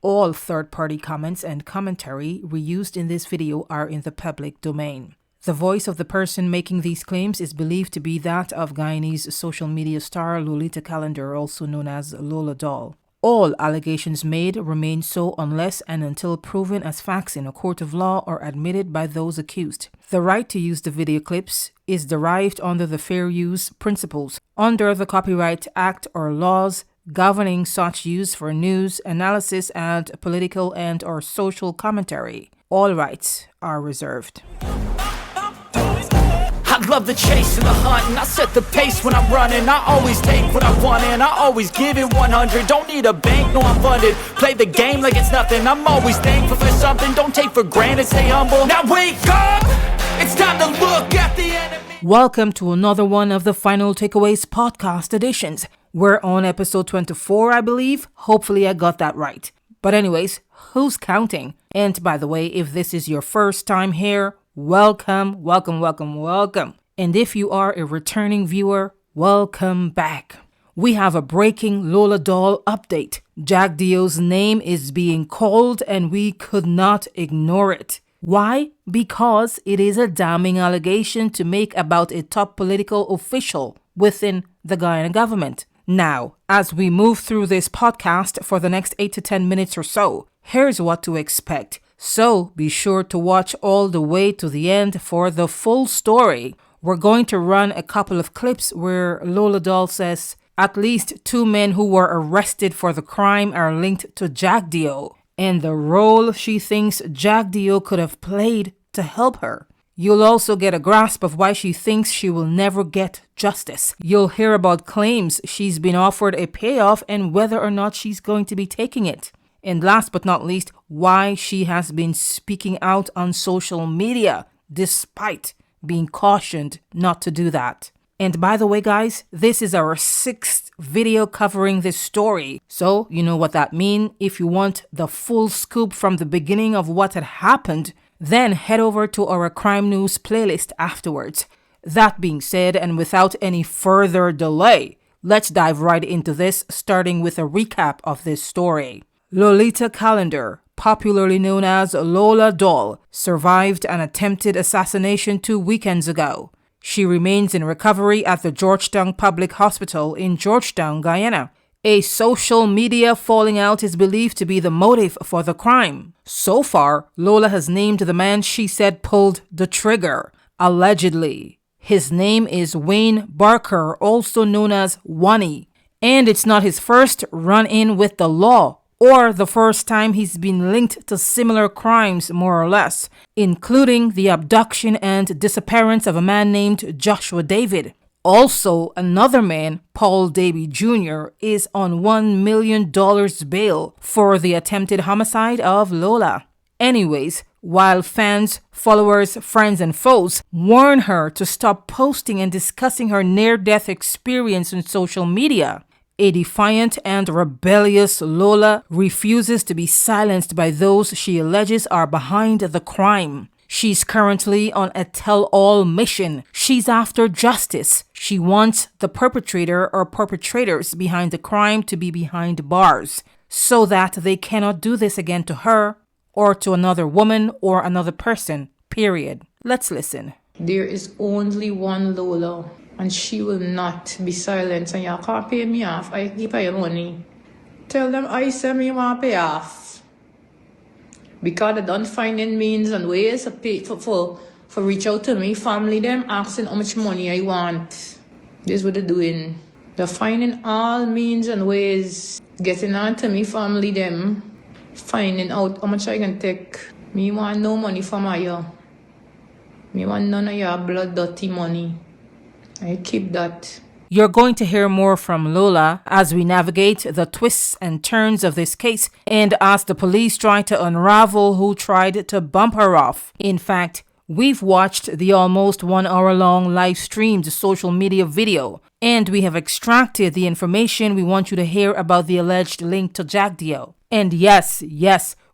All third-party comments and commentary reused in this video are in the public domain. The voice of the person making these claims is believed to be that of Guyanese social media star Lolita Calendar, also known as Lola Doll. All allegations made remain so unless and until proven as facts in a court of law or admitted by those accused. The right to use the video clips is derived under the fair use principles under the Copyright Act or laws governing such use for news, analysis, and political and/or social commentary. All rights are reserved. I love the chase and the hunt, and I set the pace when I'm running. I always take what I want and I always give it 100. Don't need a bank, no, I'm funded. Play the game like it's nothing. I'm always thankful for something. Don't take for granted, stay humble. Now wake up, it's time to look at the enemy. Welcome to another one of the Final Takeaways podcast editions. We're on episode 24, I believe. Hopefully I got that right. But anyways, who's counting? And by the way, if this is your first time here, welcome. And if you are a returning viewer, welcome back. We have a breaking Lola Doll update. Jagdeo's name is being called and we could not ignore it. Why? Because it is a damning allegation to make about a top political official within the Guyana government. Now, as we move through this podcast for the next 8 to 10 minutes or so, here's what to expect. So be sure to watch all the way to the end for the full story. We're going to run a couple of clips where Lola Doll says at least 2 men who were arrested for the crime are linked to Jagdeo and the role she thinks Jagdeo could have played to help her. You'll also get a grasp of why she thinks she will never get justice. You'll hear about claims she's been offered a payoff and whether or not she's going to be taking it. And last but not least, why she has been speaking out on social media despite being cautioned not to do that. And by the way, guys, this is our 6th video covering this story. So you know what that means. If you want the full scoop from the beginning of what had happened, then head over to our crime news playlist afterwards. That being said, and without any further delay, let's dive right into this, starting with a recap of this story. Lolita Calendar, popularly known as Lola Doll, survived an attempted assassination 2 weekends ago. She remains in recovery at the Georgetown Public Hospital in Georgetown, Guyana. A social media falling out is believed to be the motive for the crime. So far, Lola has named the man she said pulled the trigger, allegedly. His name is Wayne Barker, also known as Onnie. And it's not his first run-in with the law, or the first time he's been linked to similar crimes, more or less, including the abduction and disappearance of a man named Joshua David. Also, another man, Paul Daby Jr, is on $1 million bail for the attempted homicide of Lola. Anyways, while fans, followers, friends, and foes warn her to stop posting and discussing her near-death experience on social media, a defiant and rebellious Lola refuses to be silenced by those she alleges are behind the crime. She's currently on a tell-all mission. She's after justice. She wants the perpetrator or perpetrators behind the crime to be behind bars so that they cannot do this again to her or to another woman or another person, period. Let's listen. There is only one Lola, and she will not be silenced. And you can't pay me off. I keep your money. Tell them I send me my payoff. Because they don't find any means and ways to pay for reach out to me, family them, asking how much money I want. This is what they're doing. They're finding all means and ways, getting on to me, family them, finding out how much I can take. Me want no money from you. Me want none of your blood dirty money. I keep that. You're going to hear more from Lola as we navigate the twists and turns of this case and as the police try to unravel who tried to bump her off. In fact, we've watched the almost 1 hour long live streamed social media video and we have extracted the information we want you to hear about the alleged link to Jagdeo. And yes,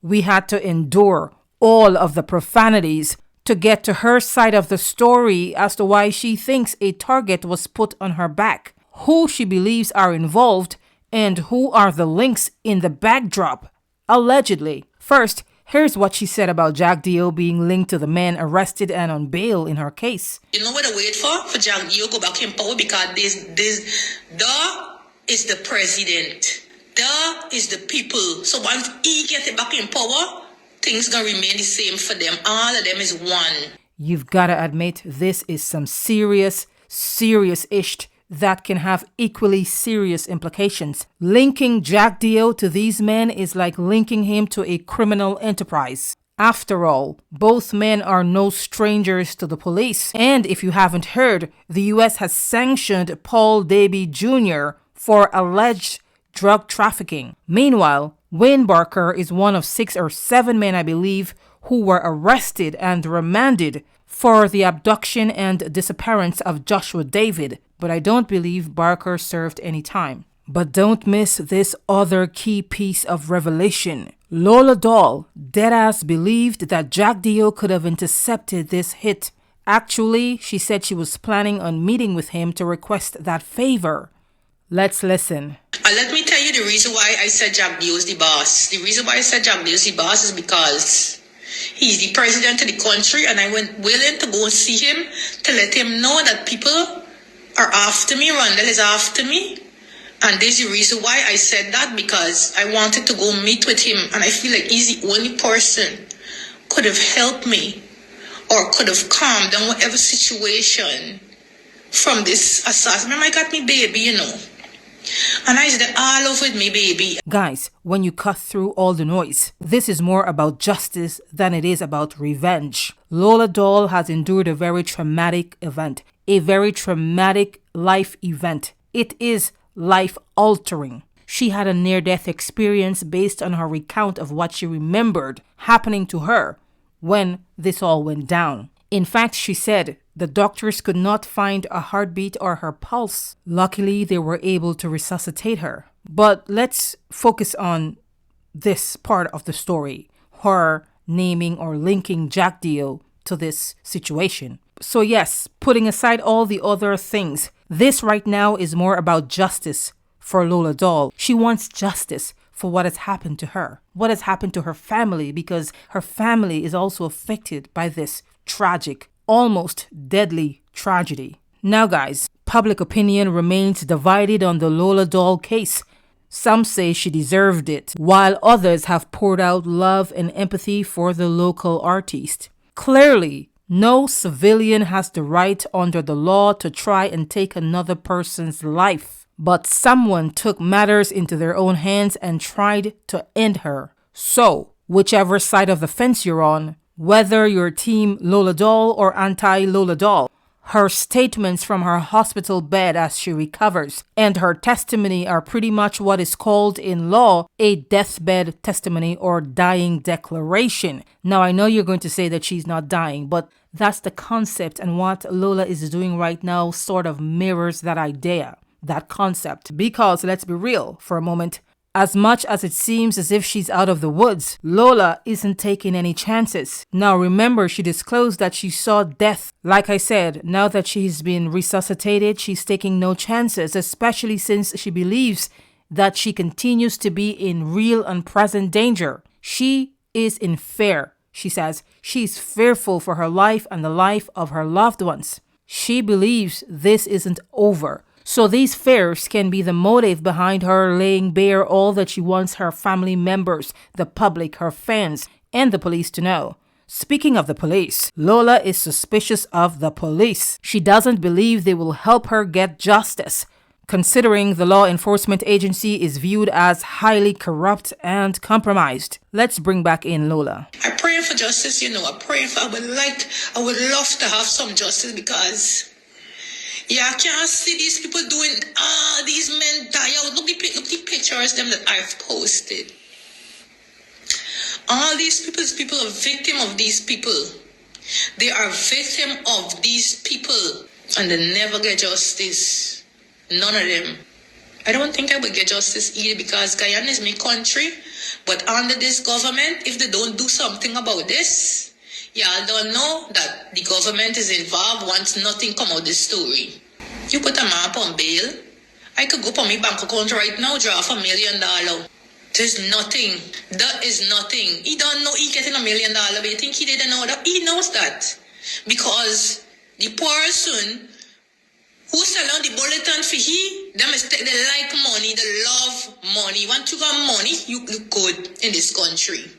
we had to endure all of the profanities to get to her side of the story as to why she thinks a target was put on her back, who she believes are involved, and who are the links in the backdrop. Allegedly. First, here's what she said about Jagdeo being linked to the men arrested and on bail in her case. You know what I wait for Jagdeo go back in power, because this is the president. Is the people. So once he gets it back in power, things gonna remain the same for them. All of them is one. You've gotta admit, this is some serious ish that can have equally serious implications. Linking Jagdeo to these men is like linking him to a criminal enterprise. After all, both men are no strangers to the police. And if you haven't heard, the US has sanctioned Paul Daby Jr. for alleged drug trafficking. Meanwhile, Wayne Barker is one of 6 or 7 men, I believe, who were arrested and remanded for the abduction and disappearance of Joshua David, but I don't believe Barker served any time. But don't miss this other key piece of revelation. Lola Doll deadass believed that Jagdeo could have intercepted this hit. Actually, she said she was planning on meeting with him to request that favor. Let's listen. Let me tell you the reason why I said Jagdeo is the boss. The reason why I said Jagdeo is the boss is because he's the president of the country, and I went willing to go and see him to let him know that people are after me. Randell is after me. And there's the reason why I said that, because I wanted to go meet with him, and I feel like he's the only person could have helped me or could have calmed down whatever situation from this assassin. Remember, I got me baby, you know. And I said, all over with me, baby. Guys, when you cut through all the noise, this is more about justice than it is about revenge. Lola Doll has endured a very traumatic event, a very traumatic life event. It is life-altering. She had a near-death experience based on her recount of what she remembered happening to her when this all went down. In fact, she said the doctors could not find a heartbeat or her pulse. Luckily, they were able to resuscitate her. But let's focus on this part of the story, her naming or linking Jagdeo to this situation. So yes, putting aside all the other things, this right now is more about justice for Lola Doll. She wants justice for what has happened to her, what has happened to her family, because her family is also affected by this tragic, almost deadly tragedy. Now guys, public opinion remains divided on the Lola Doll case. Some say she deserved it, while others have poured out love and empathy for the local artiste. Clearly, no civilian has the right under the law to try and take another person's life. But someone took matters into their own hands and tried to end her. So, whichever side of the fence you're on, whether you're team Lola Doll or anti-Lola Doll, her statements from her hospital bed as she recovers and her testimony are pretty much what is called in law a deathbed testimony or dying declaration. Now, I know you're going to say that she's not dying, but that's the concept, and what Lola is doing right now sort of mirrors that idea, that concept. Because let's be real for a moment, as much as it seems as if she's out of the woods, Lola isn't taking any chances. Now remember, she disclosed that she saw death. Like I said, now that she's been resuscitated, she's taking no chances, especially since she believes that she continues to be in real and present danger. She is in fear. She says she's fearful for her life and the life of her loved ones. She believes this isn't over. So these fears can be the motive behind her laying bare all that she wants her family members, the public, her fans, and the police to know. Speaking of the police, Lola is suspicious of the police. She doesn't believe they will help her get justice, considering the law enforcement agency is viewed as highly corrupt and compromised. Let's bring back in Lola. I pray for justice, I would love to have some justice, because I can't see these people doing, these men die out. Look the pictures them that I've posted. All these people are victim of these people. They are victim of these people, and they never get justice. None of them. I don't think I will get justice either, because Guyana is my country, but under this government, if they don't do something about this, y'all don't know that the government is involved once nothing come out this story. You put a man on bail, I could go for my bank account right now, draw $1 million. There's nothing. That is nothing. He don't know he getting $1 million, but you think he didn't know that? He knows that. Because the poor son who sell on the bulletin for them is they like money, they love money. Want you got money, you look good in this country.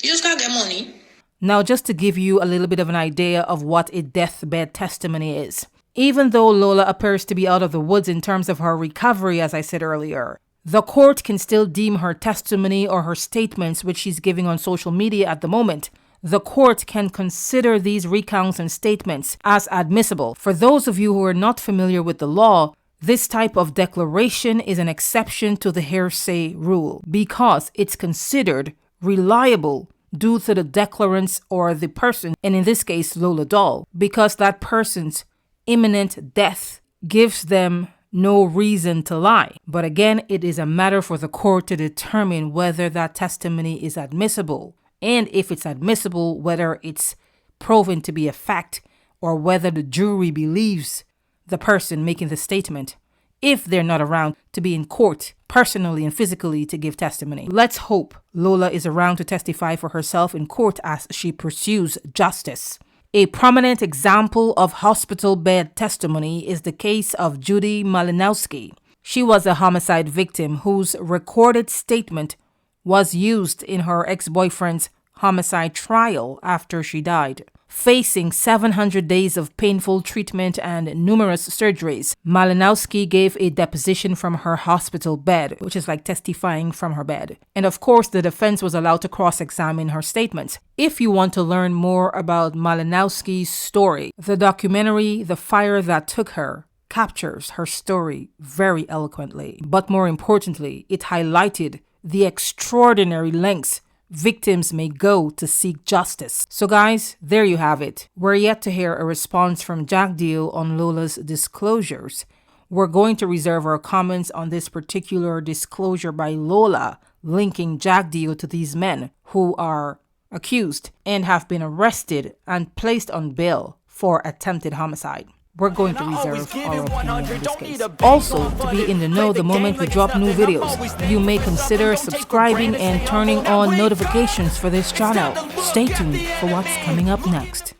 You just gotta get money. Now, just to give you a little bit of an idea of what a deathbed testimony is. Even though Lola appears to be out of the woods in terms of her recovery, as I said earlier, the court can still deem her testimony or her statements, which she's giving on social media at the moment. The court can consider these recounts and statements as admissible. For those of you who are not familiar with the law, this type of declaration is an exception to the hearsay rule because it's considered reliable due to the declarants or the person, and in this case, Lola Doll, because that person's imminent death gives them no reason to lie. But again, it is a matter for the court to determine whether that testimony is admissible. And if it's admissible, whether it's proven to be a fact or whether the jury believes the person making the statement, if they're not around to be in court personally and physically to give testimony. Let's hope Lola is around to testify for herself in court as she pursues justice. A prominent example of hospital bed testimony is the case of Judy Malinowski. She was a homicide victim whose recorded statement was used in her ex-boyfriend's homicide trial after she died. Facing 700 days of painful treatment and numerous surgeries, Malinowski gave a deposition from her hospital bed, which is like testifying from her bed. And of course, the defense was allowed to cross-examine her statements. If you want to learn more about Malinowski's story, the documentary The Fire That Took Her captures her story very eloquently. But more importantly, it highlighted the extraordinary lengths victims may go to seek justice. So guys, there you have it. We're yet to hear a response from Jagdeo on Lola's disclosures. We're going to reserve our comments on this particular disclosure by Lola linking Jagdeo to these men who are accused and have been arrested and placed on bail for attempted homicide. We're going to reserve our opinion in this case. Also, to be in the know the moment we drop new videos, you may consider subscribing and turning on notifications for this channel. Stay tuned for what's coming up next.